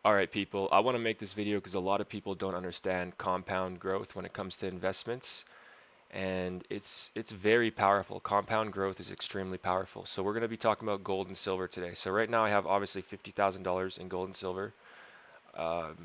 All right, people, I want to make this video because a lot of people don't understand compound growth when it comes to investments, and it's very powerful. Compound growth is extremely powerful. So we're going to be talking about gold and silver today. So right now I have obviously $50,000 in gold and silver, um,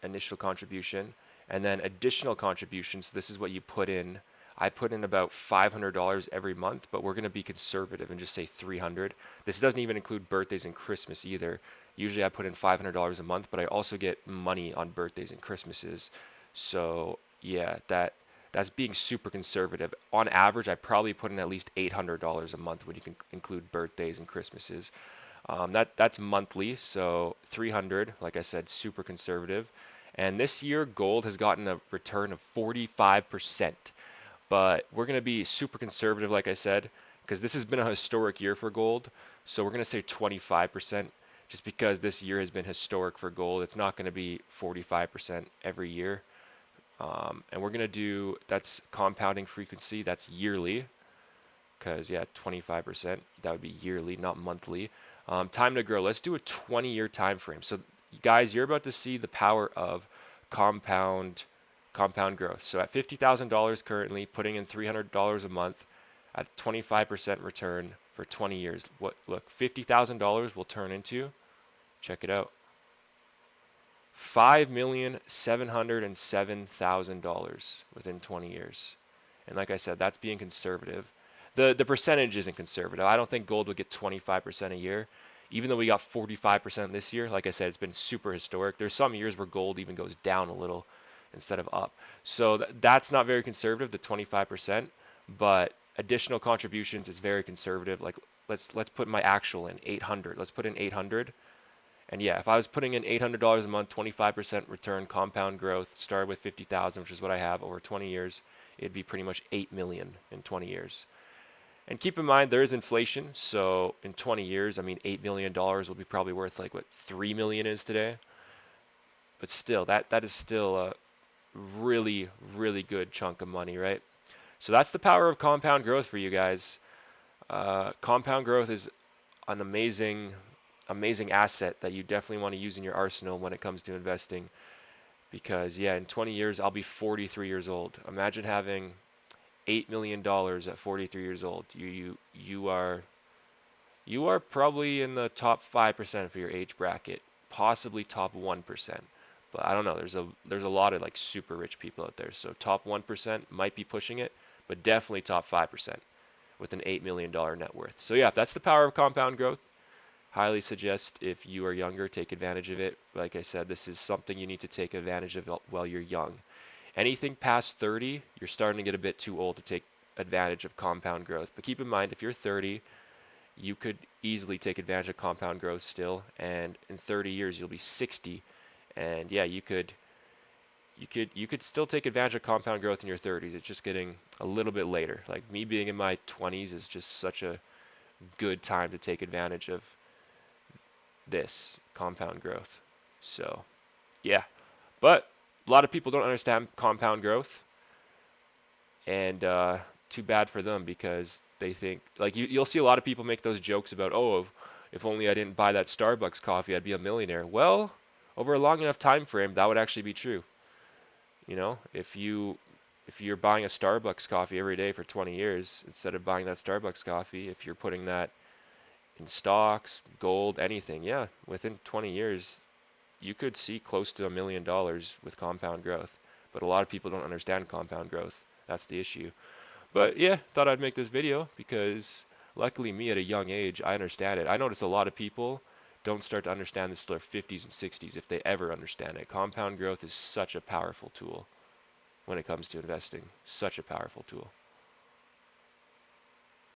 initial contribution, and then additional contributions. This is what you put in. I put in about $500 every month, but we're going to be conservative and just say 300. This doesn't even include birthdays and Christmas either. Usually I put in $500 a month, but I also get money on birthdays and Christmases. So yeah, that's being super conservative. On average, I probably put in at least $800 a month when you can include birthdays and Christmases. That's monthly, so 300, like I said, super conservative. And this year, gold has gotten a return of 45%. But we're going to be super conservative, like I said, because this has been a historic year for gold. So we're going to say 25%, just because this year has been historic for gold. It's not going to be 45% every year. And we're going to do, that's compounding frequency, that's yearly because yeah, 25%, that would be yearly, not monthly. Time to grow, let's do a 20-year time frame. So guys, you're about to see the power of compound compound growth. So at $50,000 currently, putting in $300 a month at 25% return for 20 years. What, look, $50,000 will turn into, check it out, $5,707,000 within 20 years. And like I said, that's being conservative. The percentage isn't conservative. I don't think gold will get 25% a year. Even though we got 45% this year, like I said, it's been super historic. There's some years where gold even goes down a little instead of up. So that's not very conservative, the 25%, but additional contributions is very conservative. Like let's put my actual in 800. Let's put in 800. And yeah, if I was putting in $800 a month, 25% return, compound growth, started with 50,000, which is what I have over 20 years, it'd be pretty much 8 million in 20 years. And keep in mind there is inflation, so in 20 years, I mean $8 million will be probably worth like what 3 million is today. But still, that is still a really, really good chunk of money, right? So that's the power of compound growth for you guys. Compound growth is an amazing asset that you definitely want to use in your arsenal when it comes to investing. Because yeah, in 20 years I'll be 43 years old. Imagine having $8 million at 43 years old. You are probably in the top 5% for your age bracket, possibly top 1%. But I don't know. There's a lot of like super rich people out there. So top 1% might be pushing it, but definitely top 5% with an $8 million net worth. So yeah, that's the power of compound growth. Highly suggest if you are younger, take advantage of it. Like I said, this is something you need to take advantage of while you're young. Anything past 30, you're starting to get a bit too old to take advantage of compound growth. But keep in mind, if you're 30, you could easily take advantage of compound growth still, and in 30 years you'll be 60, and yeah, you could still take advantage of compound growth in your 30s. It's just getting a little bit later. Like me being in my 20s is just such a good time to take advantage of this compound growth. So, yeah. But a lot of people don't understand compound growth, and too bad for them because they think like you'll see a lot of people make those jokes about, oh, if only I didn't buy that Starbucks coffee, I'd be a millionaire. Well, over a long enough time frame, that would actually be true. You know, if you're buying a Starbucks coffee every day for 20 years instead of buying that Starbucks coffee, if you're putting that in stocks, gold, anything, yeah, within 20 years, you could see close to $1 million with compound growth. But a lot of people don't understand compound growth. That's the issue. But yeah, thought I'd make this video because luckily me at a young age, I understand it. I notice a lot of people don't start to understand this till their 50s and 60s if they ever understand it. Compound growth is such a powerful tool when it comes to investing. Such a powerful tool.